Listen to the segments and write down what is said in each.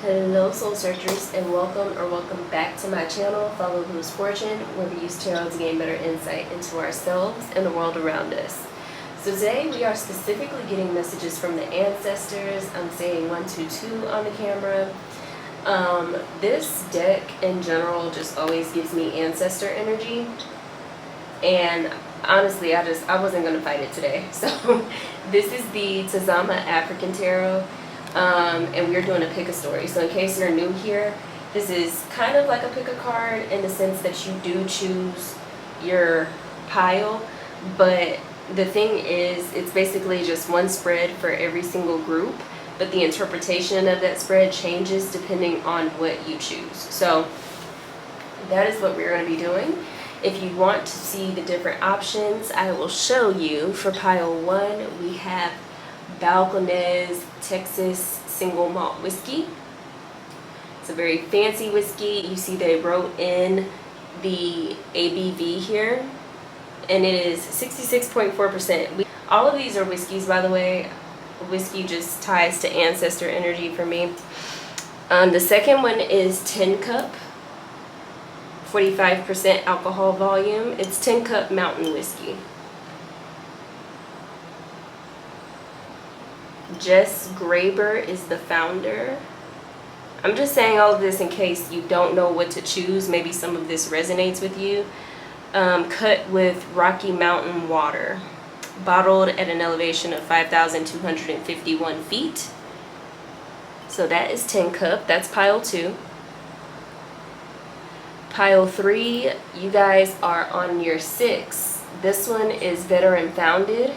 Hello Soul Searchers, and welcome back to my channel, Falolu's Fortune, where we use tarot to gain better insight into ourselves and the world around us. So today we are specifically getting messages from the ancestors. I'm saying 122 on the camera. This deck in general just always gives me ancestor energy, and honestly I wasn't going to fight it today. So this is the Tazama African Tarot. And we're doing a pick a story. So in case you're new here, this is kind of like a pick a card in the sense that you do choose your pile, but the thing is it's basically just one spread for every single group, but the interpretation of that spread changes depending on what you choose. So that is what we're going to be doing. If you want to see the different options, I will show you. For pile 1, we have Balcones Texas single malt whiskey. It's a very fancy whiskey. You see they wrote in the ABV here, and it is 66.4%. All of these are whiskeys, by the way. Whiskey just ties to ancestor energy for me. The second one is Tincup, 45% alcohol volume. It's Tincup mountain whiskey. Jess Graber is the founder. I'm just saying all of this in case you don't know what to choose. Maybe some of this resonates with you. Cut with Rocky Mountain water. Bottled at an elevation of 5,251 feet. So that is Tincup. That's pile 2. Pile 3, you guys are on your 6. This one is Veteran Founded.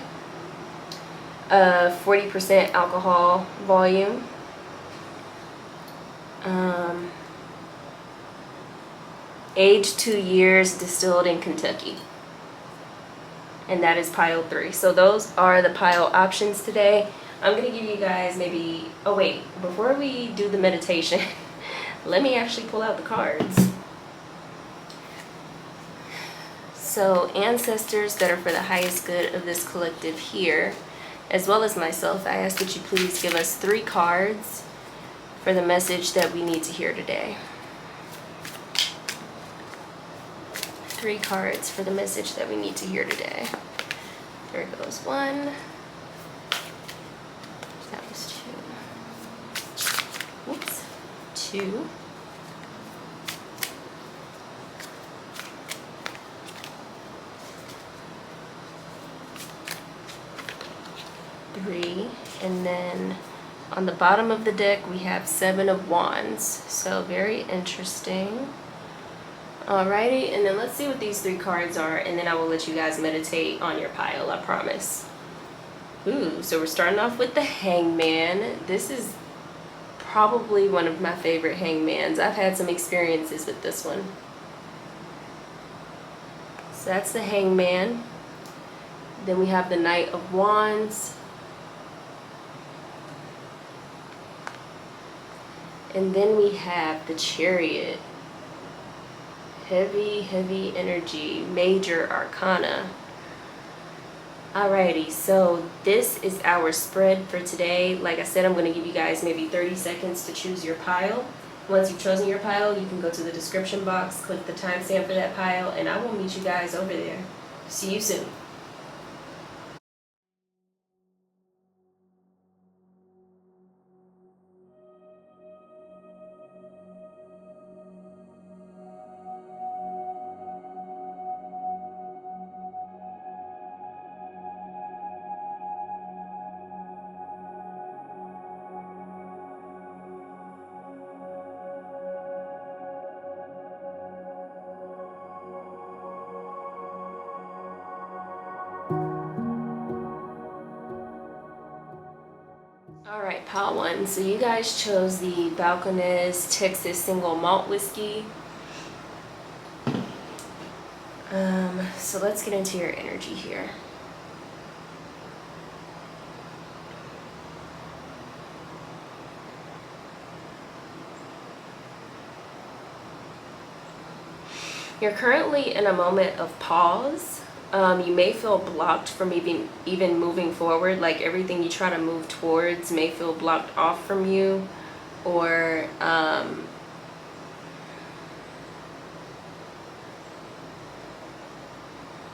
40% alcohol volume. Aged 2 years, distilled in Kentucky. And that is pile 3. So those are the pile options today. I'm going to give you guys maybe... Oh wait, before we do the meditation, let me actually pull out the cards. So ancestors that are for the highest good of this collective here, as well as myself, I ask that you please give us 3 cards for the message that we need to hear today. 3 cards for the message that we need to hear today. There goes 1. That was 2. Oops. 2. 3, and then on the bottom of the deck we have 7 of Wands. So very interesting. Alrighty, and then let's see what these 3 cards are, and then I will let you guys meditate on your pile, I promise. Ooh, so we're starting off with the Hangman. This is probably one of my favorite hangmans. I've had some experiences with this one. So that's the Hangman. Then we have the Knight of Wands. And then we have the Chariot. Heavy, heavy energy. Major Arcana. Alrighty, so this is our spread for today. Like I said, I'm going to give you guys maybe 30 seconds to choose your pile. Once you've chosen your pile, you can go to the description box, click the timestamp for that pile, and I will meet you guys over there. See you soon. Alright, pile 1. So you guys chose the Balcones Texas single malt whiskey. So let's get into your energy here. You're currently in a moment of pause. You may feel blocked from even moving forward, like everything you try to move towards may feel blocked off from you. or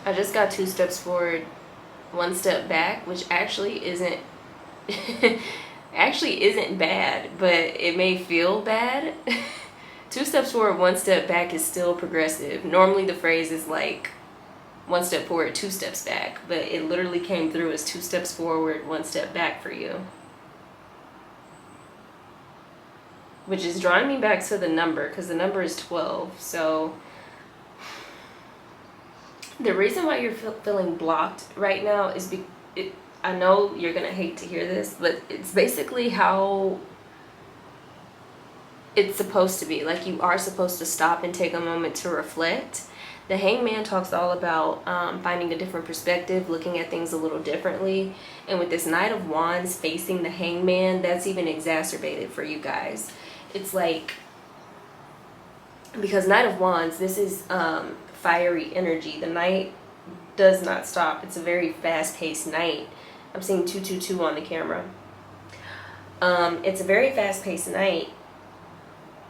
I just got 2 steps forward, 1 step back, which actually isn't actually isn't bad, but it may feel bad. 2 steps forward, 1 step back is still progressive. Normally the phrase is like 1 step forward, 2 steps back, but it literally came through as 2 steps forward, 1 step back for you. Which is drawing me back to the number, because the number is 12. So the reason why you're feeling blocked right now is I know you're going to hate to hear this, but it's basically how it's supposed to be. Like, you are supposed to stop and take a moment to reflect. The Hangman talks all about finding a different perspective, looking at things a little differently. And with this Knight of Wands facing the Hangman, that's even exacerbated for you guys. It's like, because Knight of Wands, this is fiery energy. The Knight does not stop. It's a very fast-paced Knight. I'm seeing 222 on the camera. It's a very fast-paced Knight.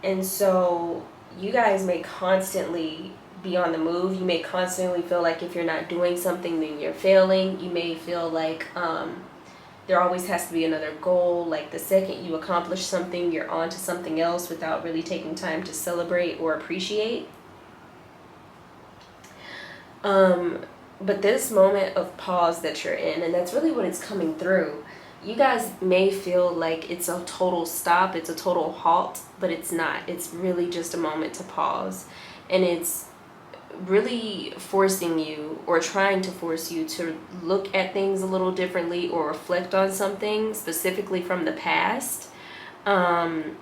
And so you guys may constantly be on the move. You may constantly feel like if you're not doing something, then you're failing. You may feel like there always has to be another goal. Like, the second you accomplish something, you're on to something else without really taking time to celebrate or appreciate. But this moment of pause that you're in, and that's really what it's coming through. You guys may feel like it's a total stop, it's a total halt, but it's not. It's really just a moment to pause. And it's really forcing you, or trying to force you, to look at things a little differently or reflect on something specifically from the past, so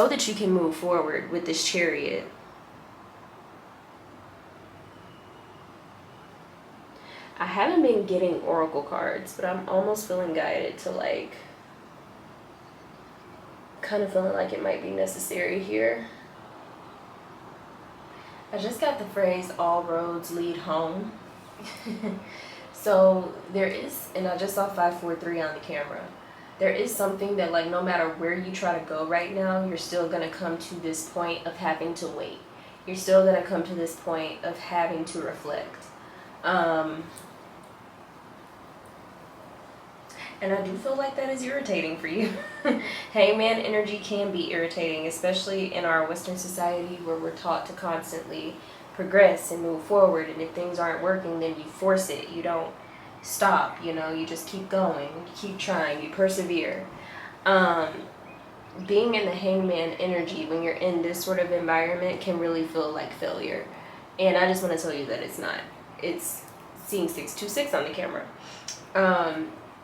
that you can move forward with this Chariot. I haven't been getting oracle cards, but I'm almost feeling guided to, like, kind of feeling like it might be necessary here. I just got the phrase, all roads lead home. So there is, and I just saw 543 on the camera. There is something that, like, no matter where you try to go right now, you're still going to come to this point of having to wait. You're still going to come to this point of having to reflect. And I do feel like that is irritating for you. Hangman energy can be irritating, especially in our Western society where we're taught to constantly progress and move forward. And if things aren't working, then you force it. You don't stop, you know, you just keep going, you keep trying, you persevere. Being in the Hangman energy when you're in this sort of environment can really feel like failure. And I just want to tell you that it's not. It's seeing 626 on the camera.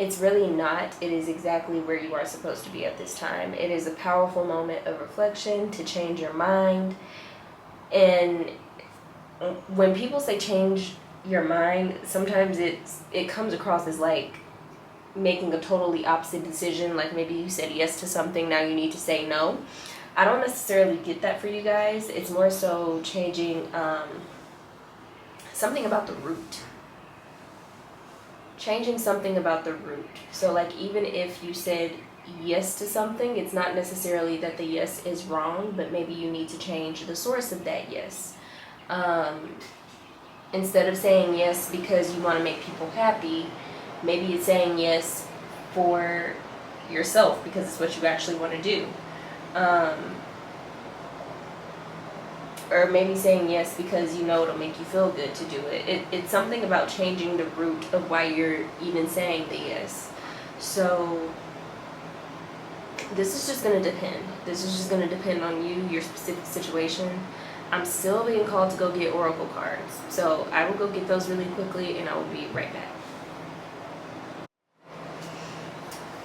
It's really not. It is exactly where you are supposed to be at this time. It is a powerful moment of reflection to change your mind. And when people say change your mind, sometimes it comes across as like making a totally opposite decision. Like, maybe you said yes to something, now you need to say no. I don't necessarily get that for you guys. It's more so changing something about the root. Changing something about the root. So, like, even if you said yes to something, it's not necessarily that the yes is wrong, but maybe you need to change the source of that yes. Instead of saying yes because you want to make people happy, maybe it's saying yes for yourself because it's what you actually want to do. Or maybe saying yes because you know it'll make you feel good to do it. It's something about changing the root of why you're even saying the yes. So this is just going to depend. This is just going to depend on you, your specific situation. I'm still being called to go get oracle cards. So I will go get those really quickly and I will be right back.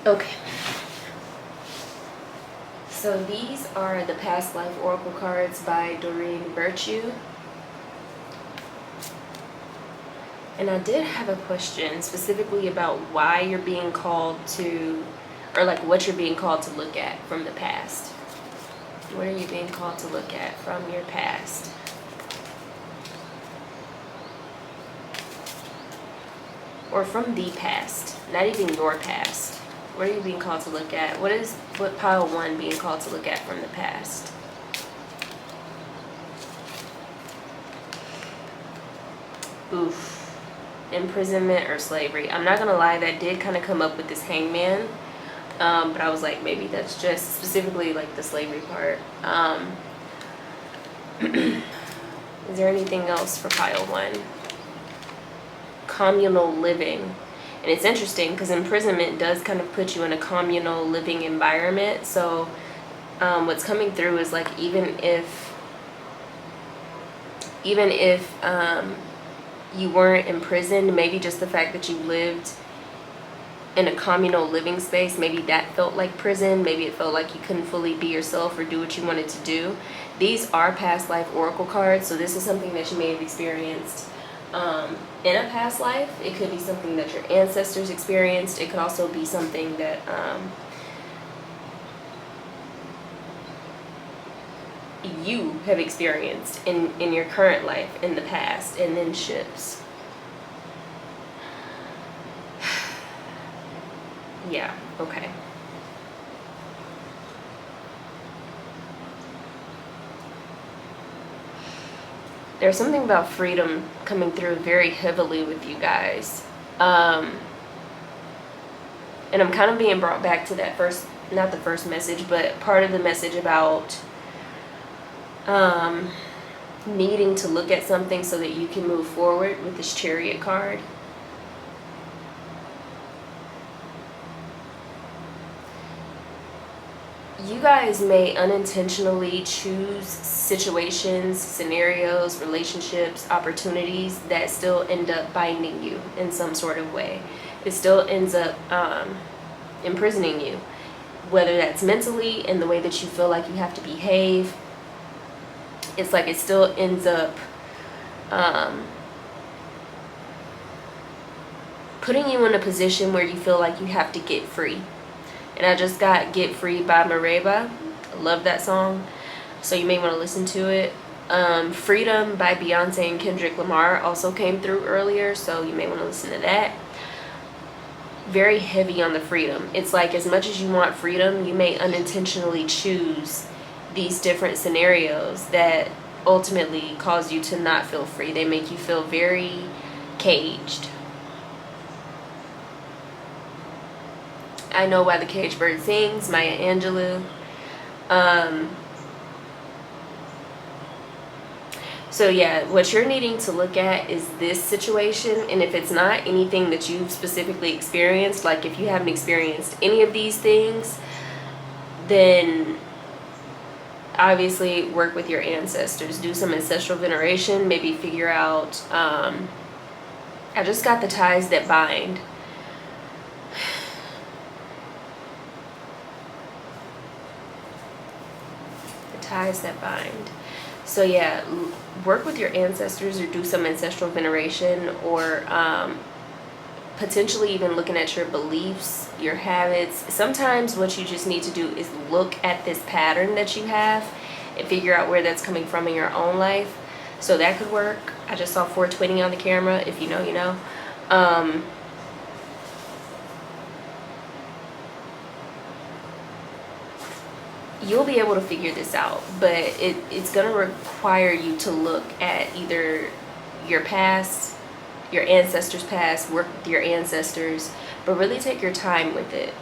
Okay. So these are the Past Life Oracle cards by Doreen Virtue. And I did have a question specifically about why you're being called to, or like what you're being called to look at from the past. What are you being called to look at from your past? Or from the past, not even your past. What are you being called to look at? What pile 1 being called to look at from the past? Oof. Imprisonment or slavery. I'm not gonna lie, that did kind of come up with this hangman. But I was like, maybe that's just specifically like the slavery part. Is there anything else for pile 1? Communal living. And it's interesting because imprisonment does kind of put you in a communal living environment. So what's coming through is like, even if you weren't imprisoned, maybe just the fact that you lived in a communal living space, maybe that felt like prison. Maybe it felt like you couldn't fully be yourself or do what you wanted to do. These are past life oracle cards, so this is something that you may have experienced in a past life. It could be something that your ancestors experienced. It could also be something that you have experienced in your current life in the past, and then ships. Yeah, okay. There's something about freedom coming through very heavily with you guys. And I'm kind of being brought back to that first, not the first message, but part of the message about needing to look at something so that you can move forward with this Chariot card. You guys may unintentionally choose situations, scenarios, relationships, opportunities that still end up binding you in some sort of way. It still ends up imprisoning you, whether that's mentally in the way that you feel like you have to behave. It's like it still ends up putting you in a position where you feel like you have to get free. And I just got Get Free by Mereba. I love that song, so you may want to listen to it. Freedom by Beyonce and Kendrick Lamar also came through earlier, so you may want to listen to that. Very heavy on the freedom. It's like, as much as you want freedom, you may unintentionally choose these different scenarios that ultimately cause you to not feel free. They make you feel very caged. I Know Why the Caged Bird Sings, Maya Angelou. So yeah, what you're needing to look at is this situation, and if it's not anything that you've specifically experienced, like if you haven't experienced any of these things, then obviously work with your ancestors. Do some ancestral veneration, maybe figure out, I just got the ties that bind. Ties that bind. So yeah, work with your ancestors or do some ancestral veneration, or potentially even looking at your beliefs, your habits. Sometimes what you just need to do is look at this pattern that you have and figure out where that's coming from in your own life. So that could work. I just saw 420 on the camera. If you know, you know. You'll be able to figure this out, but it's going to require you to look at either your past, your ancestors' past, work with your ancestors, but really take your time with it.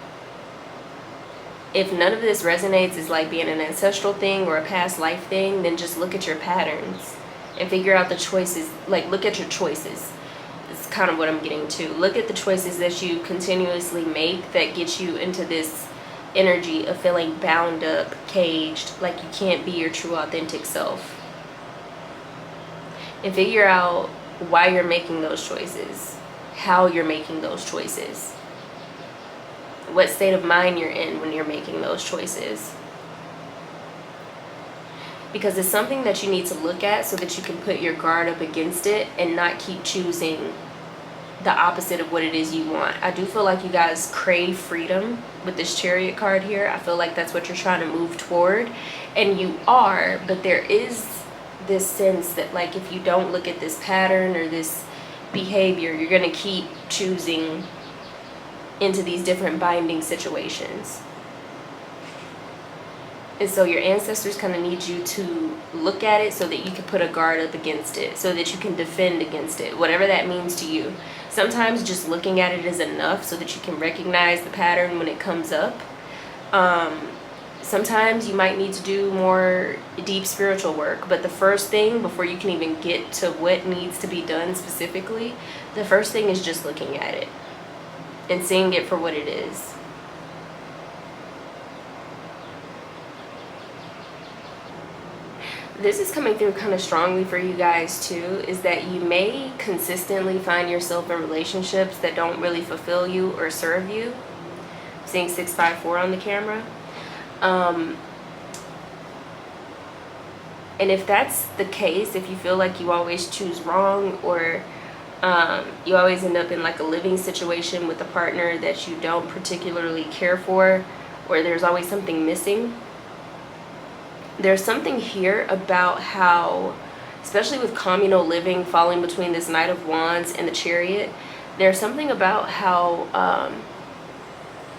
If none of this resonates as like being an ancestral thing or a past life thing, then just look at your patterns and figure out the choices. Like, look at your choices. It's kind of what I'm getting to. Look at the choices that you continuously make that get you into this energy of feeling bound up, caged, like you can't be your true authentic self. And figure out why you're making those choices, how you're making those choices, what state of mind you're in when you're making those choices. Because it's something that you need to look at so that you can put your guard up against it and not keep choosing the opposite of what it is you want. I do feel like you guys crave freedom with this Chariot card here. I feel like that's what you're trying to move toward, and you are, but there is this sense that like if you don't look at this pattern or this behavior, you're going to keep choosing into these different binding situations. And so your ancestors kind of need you to look at it so that you can put a guard up against it, so that you can defend against it, whatever that means to you. Sometimes just looking at it is enough so that you can recognize the pattern when it comes up. Sometimes you might need to do more deep spiritual work, but the first thing, before you can even get to what needs to be done specifically, the first thing is just looking at it and seeing it for what it is. This is coming through kind of strongly for you guys too, is that you may consistently find yourself in relationships that don't really fulfill you or serve you. I'm seeing 654 on the camera. And if that's the case, if you feel like you always choose wrong, or you always end up in like a living situation with a partner that you don't particularly care for, or there's always something missing, there's something here about how, especially with communal living falling between this Knight of Wands and the Chariot, there's something about how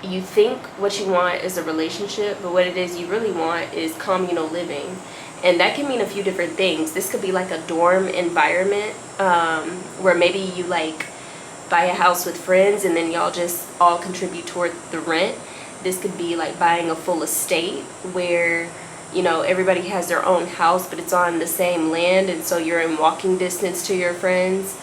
you think what you want is a relationship, but what it is you really want is communal living. And that can mean a few different things. This could be like a dorm environment, where maybe you like buy a house with friends and then y'all just all contribute toward the rent. This could be like buying a full estate where, you know, everybody has their own house, but it's on the same land, and so you're in walking distance to your friends,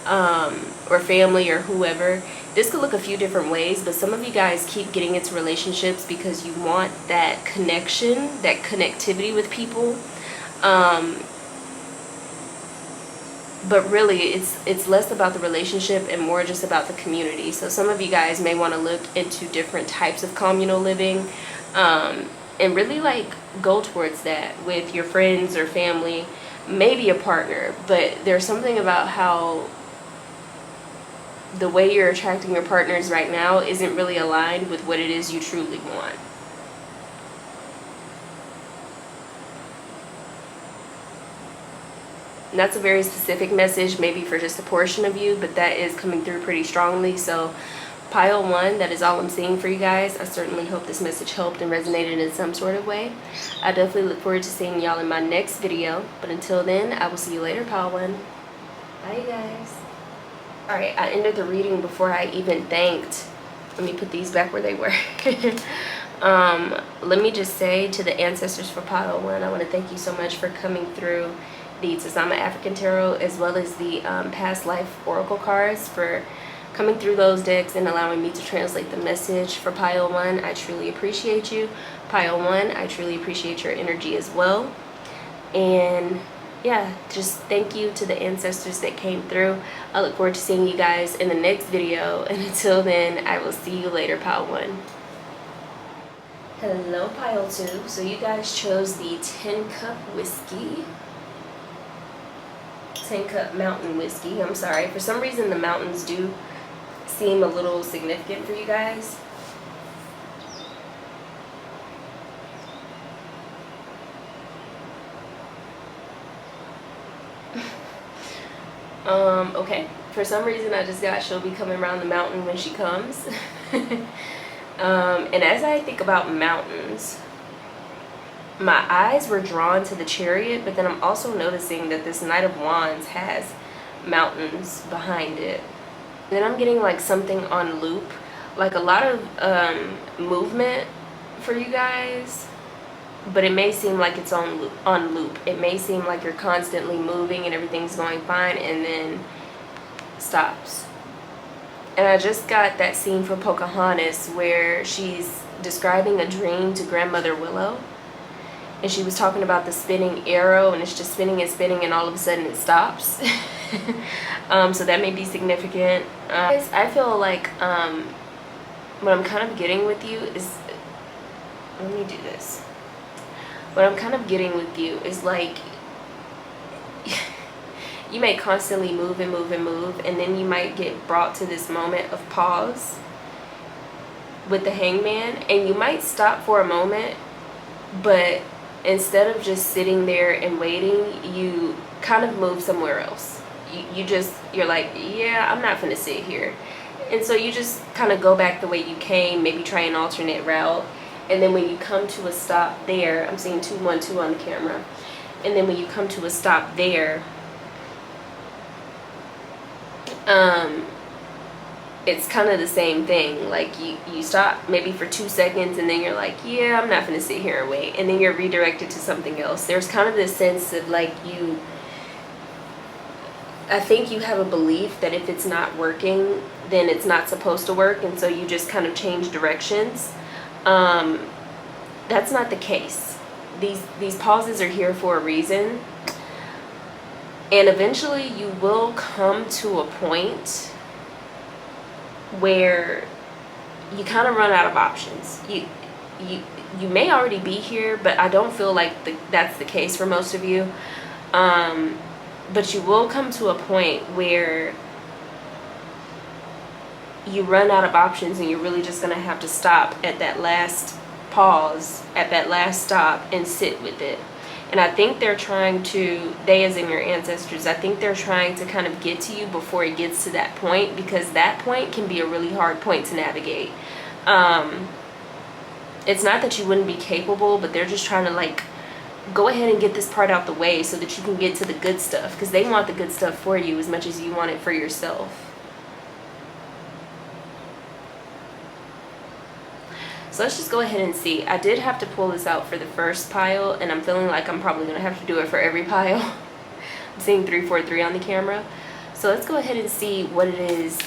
or family, or whoever. This could look a few different ways, but some of you guys keep getting into relationships because you want that connection, that connectivity with people. But really, it's less about the relationship and more just about the community. So some of you guys may want to look into different types of communal living, and really like go towards that with your friends or family, maybe a partner. But there's something about how the way you're attracting your partners right now isn't really aligned with what it is you truly want. And that's a very specific message, maybe for just a portion of you, but that is coming through pretty strongly. So pile 1, that is all I'm seeing for you guys. I certainly hope this message helped and resonated in some sort of way. I definitely look forward to seeing y'all in my next video. But until then, I will see you later, pile 1. Bye, you guys. Alright, I ended the reading before I even thanked. Let me put these back where they were. Let me just say to the ancestors for pile 1, I want to thank you so much for coming through the Tazama African Tarot, as well as the Past Life Oracle cards, for coming through those decks and allowing me to translate the message for pile 1. I truly appreciate you. Pile 1, I truly appreciate your energy as well. And yeah, just thank you to the ancestors that came through. I look forward to seeing you guys in the next video, and until then, I will see you later, pile 1. Hello, pile 2. So you guys chose the Tincup whiskey. Tincup mountain whiskey. I'm sorry, for some reason the mountains do seem a little significant for you guys. Okay, for some reason I just got she'll be coming around the mountain when she comes. And as I think about mountains, my eyes were drawn to the Chariot, but then I'm also noticing that this Knight of Wands has mountains behind it. And then I'm getting like something on loop, like a lot of movement for you guys, but it may seem like it's on loop. It may seem like you're constantly moving and everything's going fine, and then stops. And I just got that scene from Pocahontas where she's describing a dream to Grandmother Willow, and she was talking about the spinning arrow, and it's just spinning and spinning, and all of a sudden it stops. So that may be significant. I feel like what I'm kind of getting with you is, let me do this. What I'm kind of getting with you is like, you may constantly move and move and move, and then you might get brought to this moment of pause with the Hangman, and you might stop for a moment, but instead of just sitting there and waiting, you kind of move somewhere else. You're like, yeah, I'm not gonna sit here. And so you just kind of go back the way you came, maybe try an alternate route. And then when you come to a stop there, I'm seeing 212 on the camera. And then when you come to a stop there, it's kind of the same thing. Like you stop maybe for 2 seconds and then you're like, yeah, I'm not going to sit here and wait. And then you're redirected to something else. There's kind of this sense of like I think you have a belief that if it's not working, then it's not supposed to work. And so you just kind of change directions. That's not the case. These pauses are here for a reason. And eventually you will come to a point where you kind of run out of options. You may already be here, but I don't feel like that's the case for most of you. But you will come to a point where you run out of options and you're really just going to have to stop at that last pause, at that last stop, and sit with it. And I think they're trying to, they as in your ancestors, I think they're trying to kind of get to you before it gets to that point, because that point can be a really hard point to navigate. It's not that you wouldn't be capable, but they're just trying to like go ahead and get this part out the way so that you can get to the good stuff, because they want the good stuff for you as much as you want it for yourself. So let's just go ahead and see. I did have to pull this out for the first pile, and I'm feeling like I'm probably going to have to do it for every pile. I'm seeing 343 on the camera. So let's go ahead and see what it is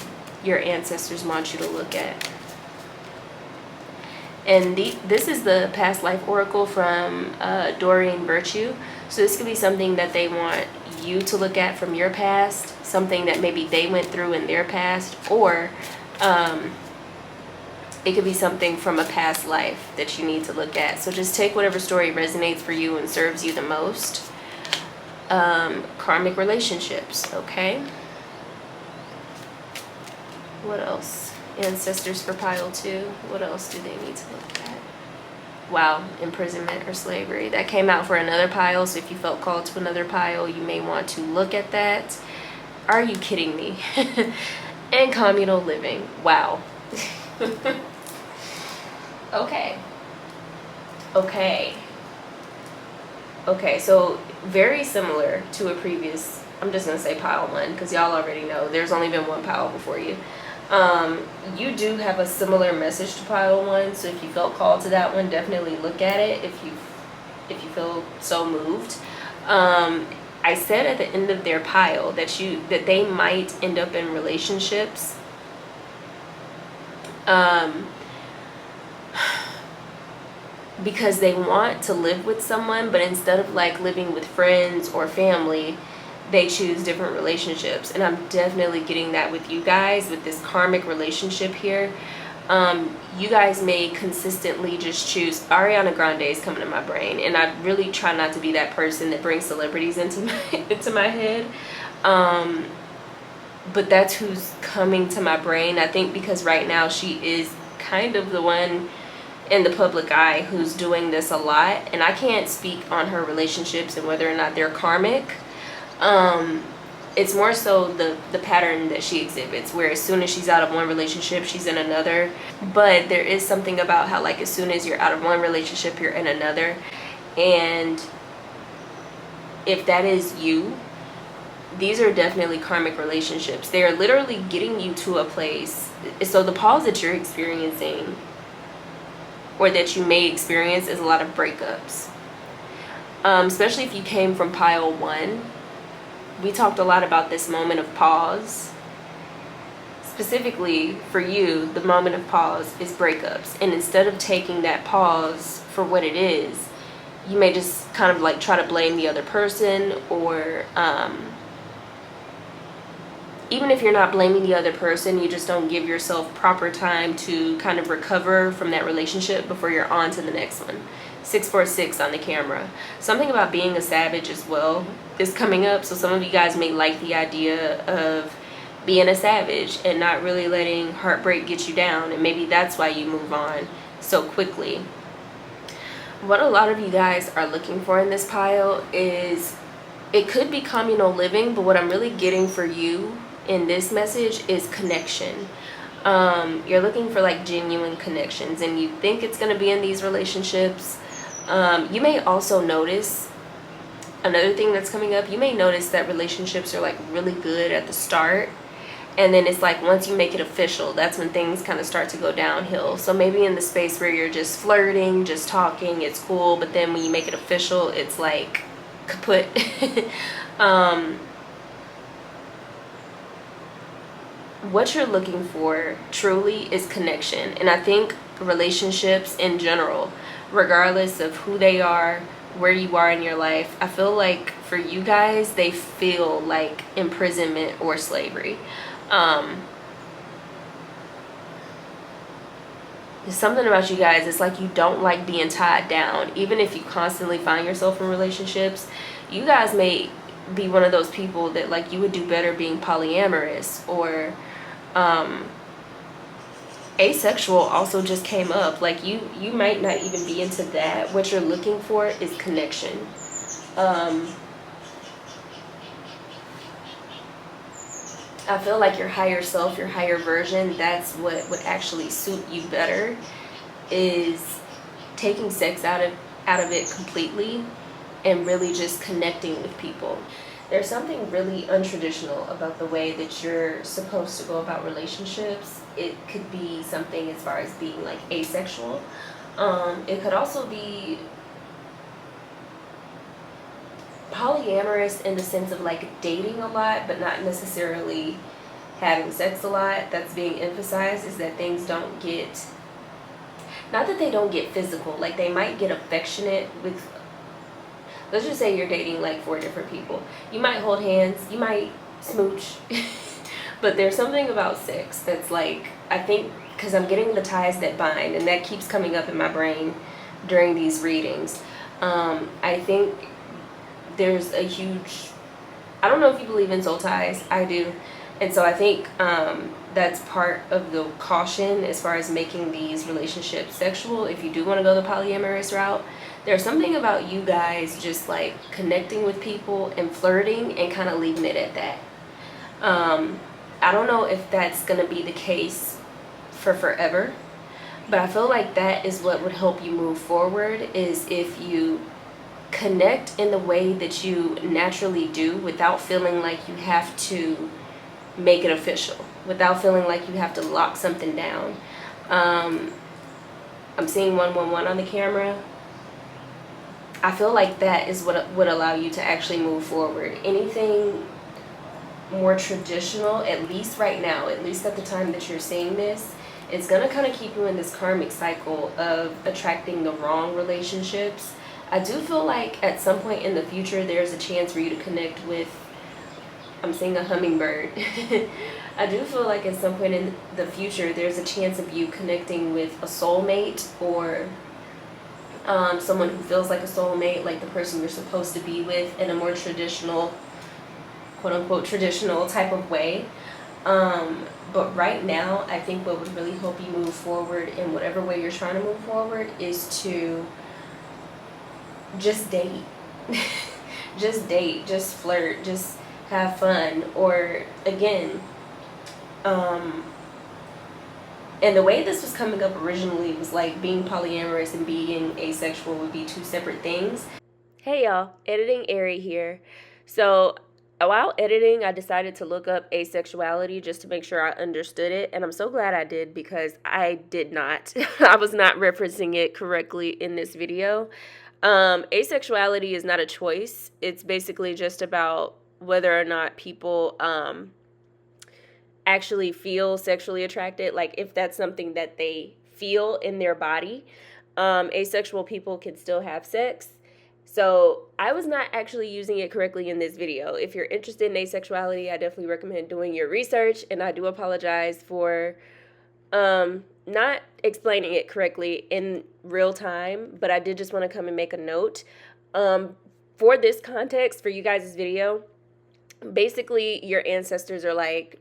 your ancestors want you to look at. And this is the past life oracle from Doreen Virtue. So this could be something that they want you to look at from your past, something that maybe they went through in their past, or it could be something from a past life that you need to look at. So just take whatever story resonates for you and serves you the most. Karmic relationships, okay? What else? Ancestors for pile 2. What else do they need to look at? Wow, imprisonment or slavery. That came out for another pile, so if you felt called to another pile, you may want to look at that. Are you kidding me? And communal living. Wow. Okay, so very similar to a previous, I'm just going to say pile 1, because y'all already know there's only been one pile before you. You do have a similar message to pile 1, so if you felt called to that one, definitely look at it if you feel so moved. I said at the end of their pile that they might end up in relationships. Because they want to live with someone, but instead of like living with friends or family, they choose different relationships. And I'm definitely getting that with you guys, with this karmic relationship here. You guys may consistently just choose. Ariana Grande is coming to my brain, and I really try not to be that person that brings celebrities into my head. But that's who's coming to my brain. I think because right now she is kind of the one in the public eye who's doing this a lot, and I can't speak on her relationships and whether or not they're karmic. It's more so the pattern that she exhibits, where as soon as she's out of one relationship, she's in another. But there is something about how like as soon as you're out of one relationship, you're in another. And if that is you, these are definitely karmic relationships. They are literally getting you to a place. So the pause that you're experiencing, or that you may experience, is a lot of breakups. Especially if you came from pile 1. We talked a lot about this moment of pause. Specifically for you, the moment of pause is breakups. And instead of taking that pause for what it is, you may just kind of like try to blame the other person, or even if you're not blaming the other person, you just don't give yourself proper time to kind of recover from that relationship before you're on to the next one. 646 on the camera. Something about being a savage as well is coming up. So some of you guys may like the idea of being a savage and not really letting heartbreak get you down. And maybe that's why you move on so quickly. What a lot of you guys are looking for in this pile is, it could be communal living, but what I'm really getting for you in this message is connection. You're looking for like genuine connections, and you think it's going to be in these relationships. You may also notice another thing that's coming up. You may notice that relationships are like really good at the start, and then it's like once you make it official, that's when things kind of start to go downhill. So maybe in the space where you're just flirting, just talking, it's cool, but then when you make it official, it's like kaput. What you're looking for truly is connection. And I think relationships in general, regardless of who they are, where you are in your life, I feel like for you guys, they feel like imprisonment or slavery. There's something about you guys, it's like you don't like being tied down. Even if you constantly find yourself in relationships, you guys may be one of those people that like you would do better being polyamorous, or asexual also just came up. Like you might not even be into that. What you're looking for is connection. I feel like your higher self, your higher version, that's what would actually suit you better, is taking sex out of it completely and really just connecting with people. There's something really untraditional about the way that you're supposed to go about relationships. It could be something as far as being like asexual. It could also be polyamorous in the sense of like dating a lot, but not necessarily having sex a lot. That's being emphasized, is that things don't get, not that they don't get physical, like they might get affectionate with, let's just say you're dating like 4 different people. You might hold hands, you might smooch, but there's something about sex that's like, I think, because I'm getting the ties that bind, and that keeps coming up in my brain during these readings. I think there's a huge, I don't know if you believe in soul ties, I do, and so I think that's part of the caution as far as making these relationships sexual. If you do want to go the polyamorous route, there's something about you guys just like connecting with people and flirting and kind of leaving it at that. I don't know if that's going to be the case for forever, but I feel like that is what would help you move forward, is if you connect in the way that you naturally do without feeling like you have to make it official, without feeling like you have to lock something down. I'm seeing 111 on the camera. I feel like that is what would allow you to actually move forward. Anything more traditional, at least right now, at least at the time that you're seeing this, it's going to kind of keep you in this karmic cycle of attracting the wrong relationships. I do feel like at some point in the future there's a chance for you to connect with, I'm seeing a hummingbird. I do feel like at some point in the future there's a chance of you connecting with a soulmate, or someone who feels like a soulmate, like the person you're supposed to be with, in a more traditional, quote-unquote traditional type of way. But right now, I think what would really help you move forward in whatever way you're trying to move forward is to just date. Just date, just flirt, just have fun. Or again, and the way this was coming up originally was like being polyamorous and being asexual would be 2 separate things. Hey y'all, Editing Ari here. So while editing, I decided to look up asexuality just to make sure I understood it, and I'm so glad I did, because I did not. I was not referencing it correctly in this video. Asexuality is not a choice. It's basically just about whether or not people actually feel sexually attracted, like if that's something that they feel in their body. Asexual people can still have sex. So I was not actually using it correctly in this video. If you're interested in asexuality, I definitely recommend doing your research, and I do apologize for not explaining it correctly in real time, but I did just want to come and make a note. For this context, for you guys' video, basically your ancestors are like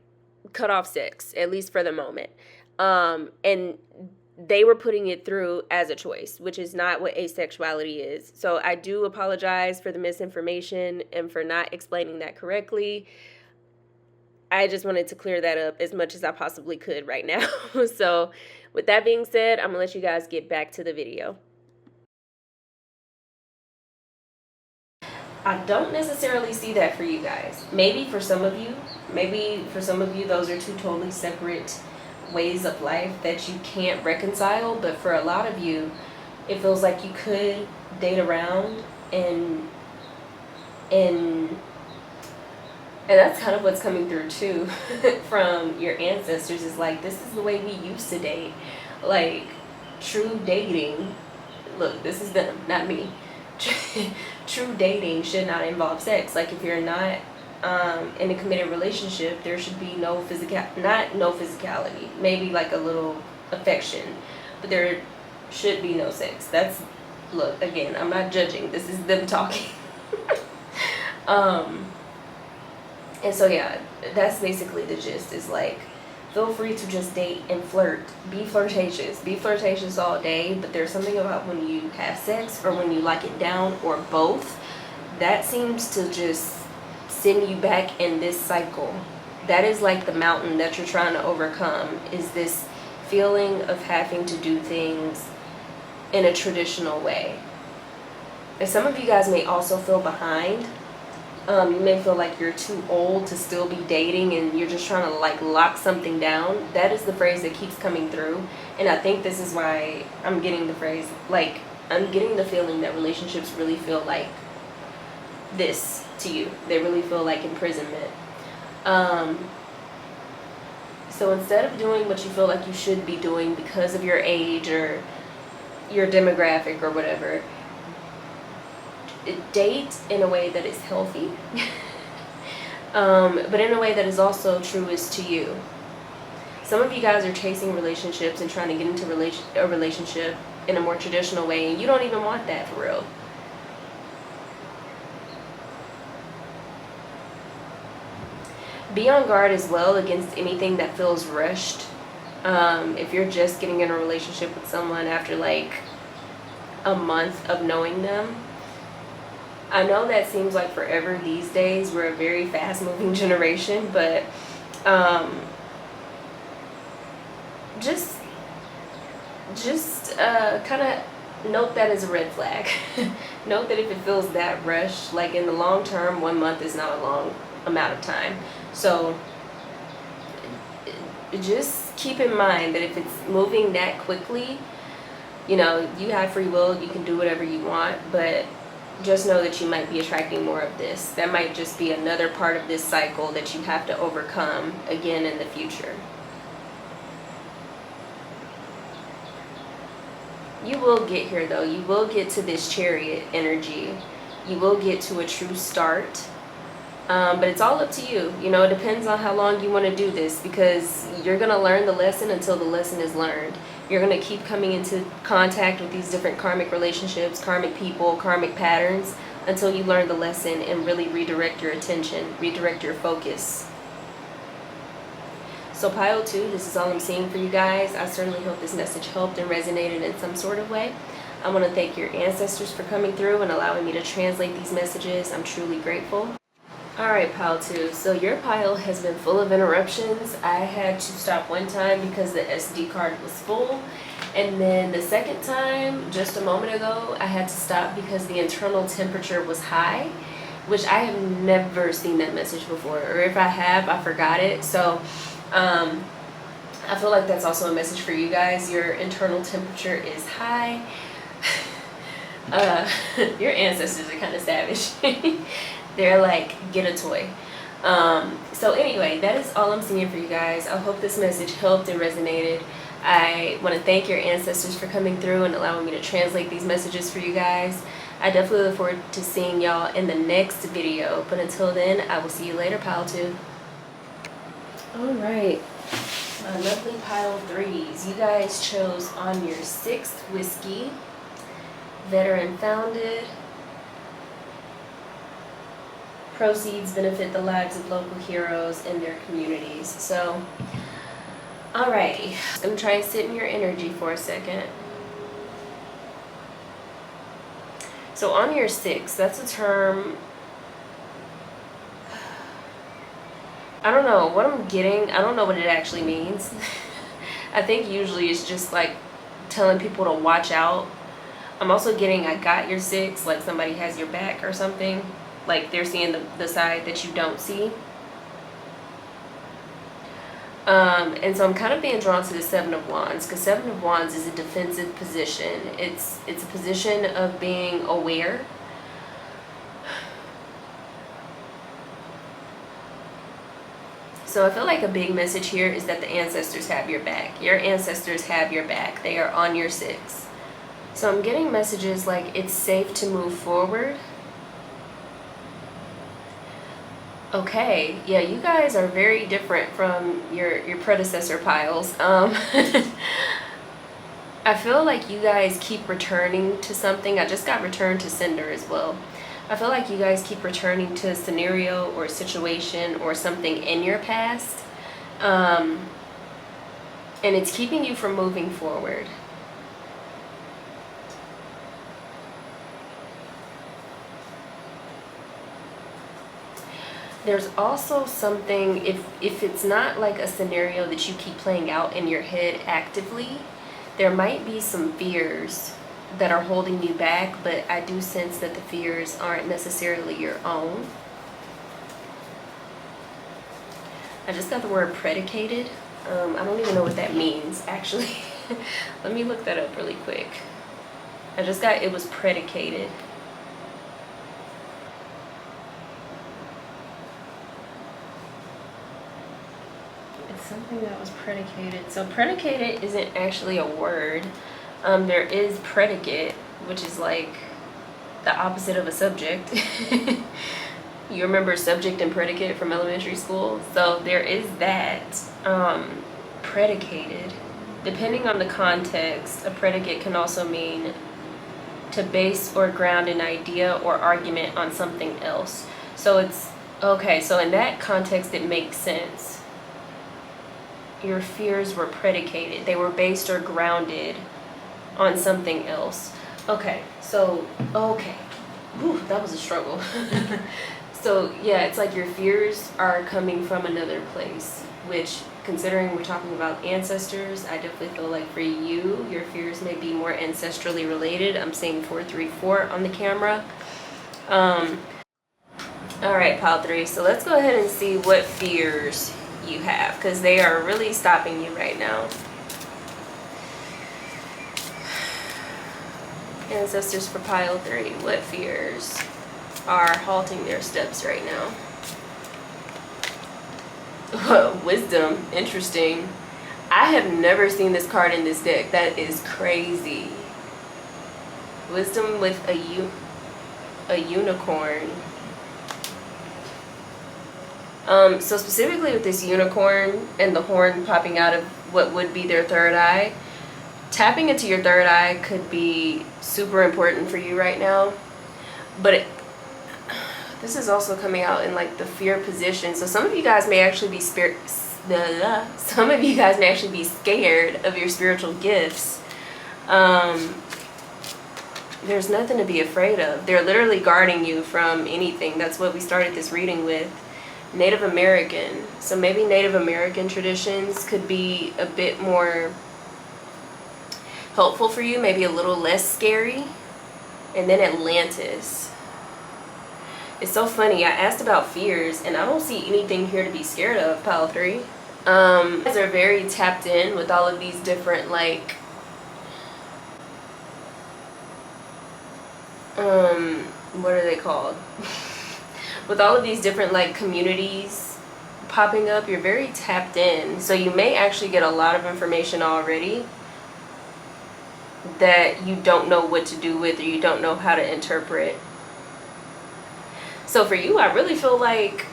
cut off sex, at least for the moment. And they were putting it through as a choice, which is not what asexuality is. So I do apologize for the misinformation and for not explaining that correctly. I just wanted to clear that up as much as I possibly could right now. So with that being said, I'm gonna let you guys get back to the video. I don't necessarily see that for you guys. Maybe for some of you, those are two totally separate ways of life that you can't reconcile. But for a lot of you, it feels like you could date around, and that's kind of what's coming through too from your ancestors, is like, this is the way we used to date. Like, true dating, look, this is them, not me. True dating should not involve sex. Like, if you're not in a committed relationship, there should be no physicality, maybe like a little affection, but there should be no sex. That's, look, again, I'm not judging, this is them talking. And so yeah, that's basically the gist, is like, feel free to just date and flirt. Be flirtatious all day, but there's something about when you have sex, or when you lock it down, or both, that seems to just send you back in this cycle. That is like the mountain that you're trying to overcome, is this feeling of having to do things in a traditional way. And some of you guys may also feel behind. You may feel like you're too old to still be dating, and you're just trying to like lock something down. That is the phrase that keeps coming through, and I think this is why I'm getting the phrase, like, I'm getting the feeling that relationships really feel like this to you. They really feel like imprisonment. So instead of doing what you feel like you should be doing because of your age or your demographic or whatever, date in a way that is healthy, but in a way that is also truest to you. Some of you guys are chasing relationships and trying to get into a relationship in a more traditional way, and you don't even want that for real. Be on guard as well against anything that feels rushed. If you're just getting in a relationship with someone after like a month of knowing them, I know that seems like forever these days. We're a very fast-moving generation, but just kind of note that as a red flag. Note that if it feels that rushed, like in the long term, 1 month is not a long amount of time. So just keep in mind that if it's moving that quickly, you know, you have free will, you can do whatever you want, but just know that you might be attracting more of this. That might just be another part of this cycle that you have to overcome again in the future. You will get here though. You will get to this Chariot energy. You will get to a true start. But it's all up to you. You know, it depends on how long you want to do this, because you're going to learn the lesson until the lesson is learned. You're going to keep coming into contact with these different karmic relationships, karmic people, karmic patterns, until you learn the lesson and really redirect your attention, redirect your focus. So pile 2, this is all I'm seeing for you guys. I certainly hope this message helped and resonated in some sort of way. I want to thank your ancestors for coming through and allowing me to translate these messages. I'm truly grateful. Alright, pile 2. So your pile has been full of interruptions. I had to stop one time because the SD card was full. And then the second time, just a moment ago, I had to stop because the internal temperature was high, which I have never seen that message before. Or if I have, I forgot it. So I feel like that's also a message for you guys. Your internal temperature is high. Your ancestors are kind of savage. They're like, get a toy. So anyway, that is all I'm seeing for you guys. I hope this message helped and resonated. I want to thank your ancestors for coming through and allowing me to translate these messages for you guys. I definitely look forward to seeing y'all in the next video. But until then, I will see you later, pile 2. Alright, my lovely pile 3s. You guys chose On Your 6th whiskey, veteran founded. Proceeds benefit the lives of local heroes and their communities. So, alrighty. I'm going to try and sit in your energy for a second. So on your 6, that's a term. I don't know what I'm getting. I don't know what it actually means. I think usually it's just like telling people to watch out. I'm also getting I got your six, like somebody has your back or something. Like they're seeing the side that you don't see. And so I'm kind of being drawn to the Seven of Wands, because Seven of Wands is a defensive position. It's a position of being aware. So I feel like a big message here is that the ancestors have your back. Your ancestors have your back. They are on your six. So I'm getting messages like it's safe to move forward. Okay, yeah, you guys are very different from your predecessor piles. I feel like you guys keep returning to something. I just got returned to sender as well. I feel like you guys keep returning to a scenario or a situation or something in your past. And it's keeping you from moving forward. There's also something, if it's not like a scenario that you keep playing out in your head actively, there might be some fears that are holding you back, but I do sense that the fears aren't necessarily your own. I just got the word predicated. I don't even know what that means, actually. Let me look that up really quick. I just got it was predicated. It's something that was predicated. So predicated isn't actually a word. There is predicate, which is like the opposite of a subject. You remember subject and predicate from elementary school? So there is that. Predicated. Depending on the context, a predicate can also mean to base or ground an idea or argument on something else. So it's, okay, so in that context it makes sense. Your fears were predicated. They were based or grounded on something else. Okay, so, okay. Whew, that was a struggle. So, yeah, it's like your fears are coming from another place, which, considering we're talking about ancestors, I definitely feel like for you, your fears may be more ancestrally related. I'm seeing 434 on the camera. All right, pile 3. So let's go ahead and see what fears you have, because they are really stopping you right now. Ancestors for pile 3, what fears are halting their steps right now? Wisdom, interesting. I have never seen this card in this deck. That is crazy. Wisdom with a unicorn. So specifically with this unicorn and the horn popping out of what would be their third eye, tapping into your third eye could be super important for you right now. But this is also coming out in like the fear position. So some of you guys may actually be scared of your spiritual gifts. There's nothing to be afraid of. They're literally guarding you from anything. That's what we started this reading with. Native American. So maybe Native American traditions could be a bit more helpful for you, maybe a little less scary. And then Atlantis. It's so funny, I asked about fears and I don't see anything here to be scared of, pile 3. You guys are very tapped in with all of these different like what are they called? With all of these different like communities popping up, you're very tapped in. So you may actually get a lot of information already that you don't know what to do with, or you don't know how to interpret. So for you, I really feel like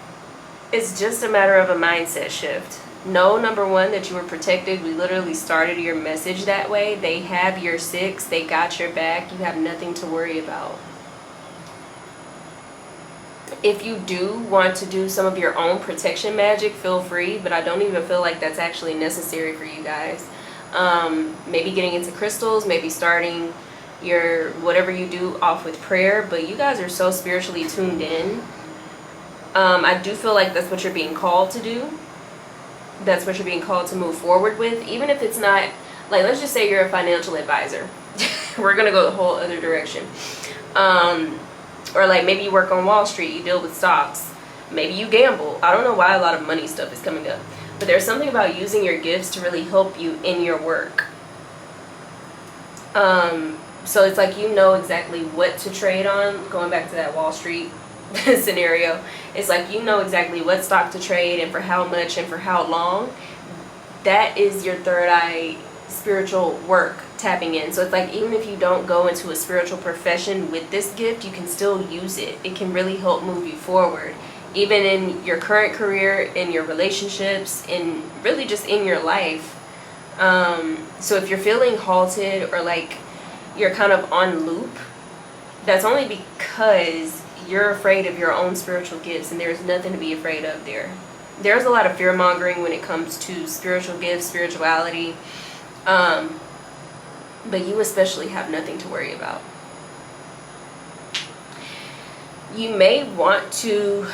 it's just a matter of a mindset shift. Know, number one, that you were protected. We literally started your message that way. They have your 6. They got your back. You have nothing to worry about. If you do want to do some of your own protection magic, feel free. But I don't even feel like that's actually necessary for you guys. Maybe getting into crystals. Maybe starting your whatever you do off with prayer. But you guys are so spiritually tuned in I do feel like that's what you're being called to do. That's what you're being called to move forward with, even if it's not, like, let's just say you're a financial advisor. We're gonna go the whole other direction. Or like maybe you work on Wall Street, you deal with stocks, maybe you gamble. I don't know why a lot of money stuff is coming up, but there's something about using your gifts to really help you in your work. So it's like, you know exactly what to trade on. Going back to that Wall Street scenario, it's like, you know exactly what stock to trade and for how much and for how long. That is your third eye spiritual work tapping in. So it's like, even if you don't go into a spiritual profession with this gift, you can still use it. It can really help move you forward, even in your current career, in your relationships, and really just in your life. So if you're feeling halted or like you're kind of on loop, that's only because you're afraid of your own spiritual gifts, and there's nothing to be afraid of there. There's a lot of fear mongering when it comes to spiritual gifts, spirituality, but you especially have nothing to worry about. You may want to,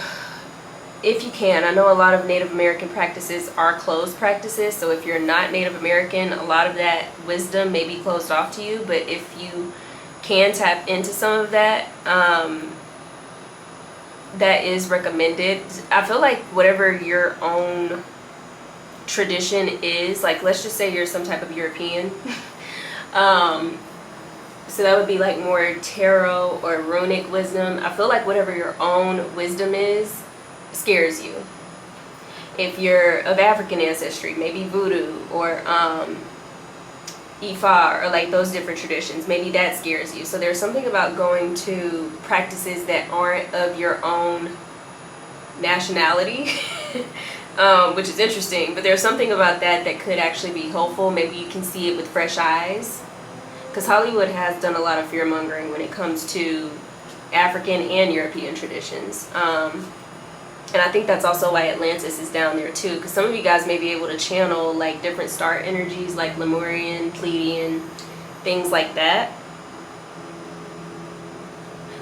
if you can, I know a lot of Native American practices are closed practices, so if you're not Native American, a lot of that wisdom may be closed off to you, but if you can tap into some of that, that is recommended. I feel like whatever your own tradition is, like let's just say you're some type of European, so that would be like more tarot or runic wisdom. I feel like whatever your own wisdom is scares you. If you're of African ancestry, maybe voodoo or Ifa or like those different traditions, maybe that scares you. So there's something about going to practices that aren't of your own nationality, which is interesting, but there's something about that that could actually be helpful. Maybe you can see it with fresh eyes, because Hollywood has done a lot of fear mongering when it comes to African and European traditions. And I think that's also why Atlantis is down there too, because some of you guys may be able to channel like different star energies like Lemurian, Pleiadian, things like that.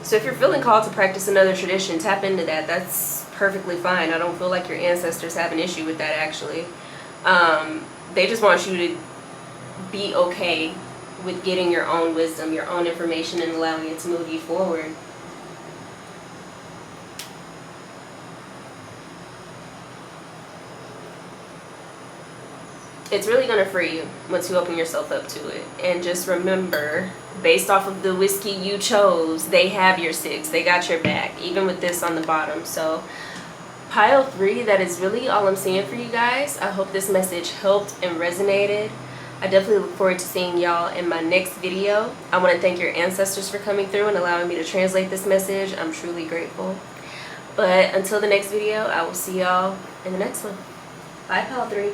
So if you're feeling called to practice another tradition, tap into that. That's perfectly fine. I don't feel like your ancestors have an issue with that, actually. They just want you to be okay with getting your own wisdom, your own information, and allowing it to move you forward. It's really going to free you once you open yourself up to it. And just remember, based off of the whiskey you chose, they have your 6. They got your back, even with this on the bottom. So pile 3, that is really all I'm seeing for you guys. I hope this message helped and resonated. I definitely look forward to seeing y'all in my next video. I want to thank your ancestors for coming through and allowing me to translate this message. I'm truly grateful. But until the next video, I will see y'all in the next one. Bye, pile 3.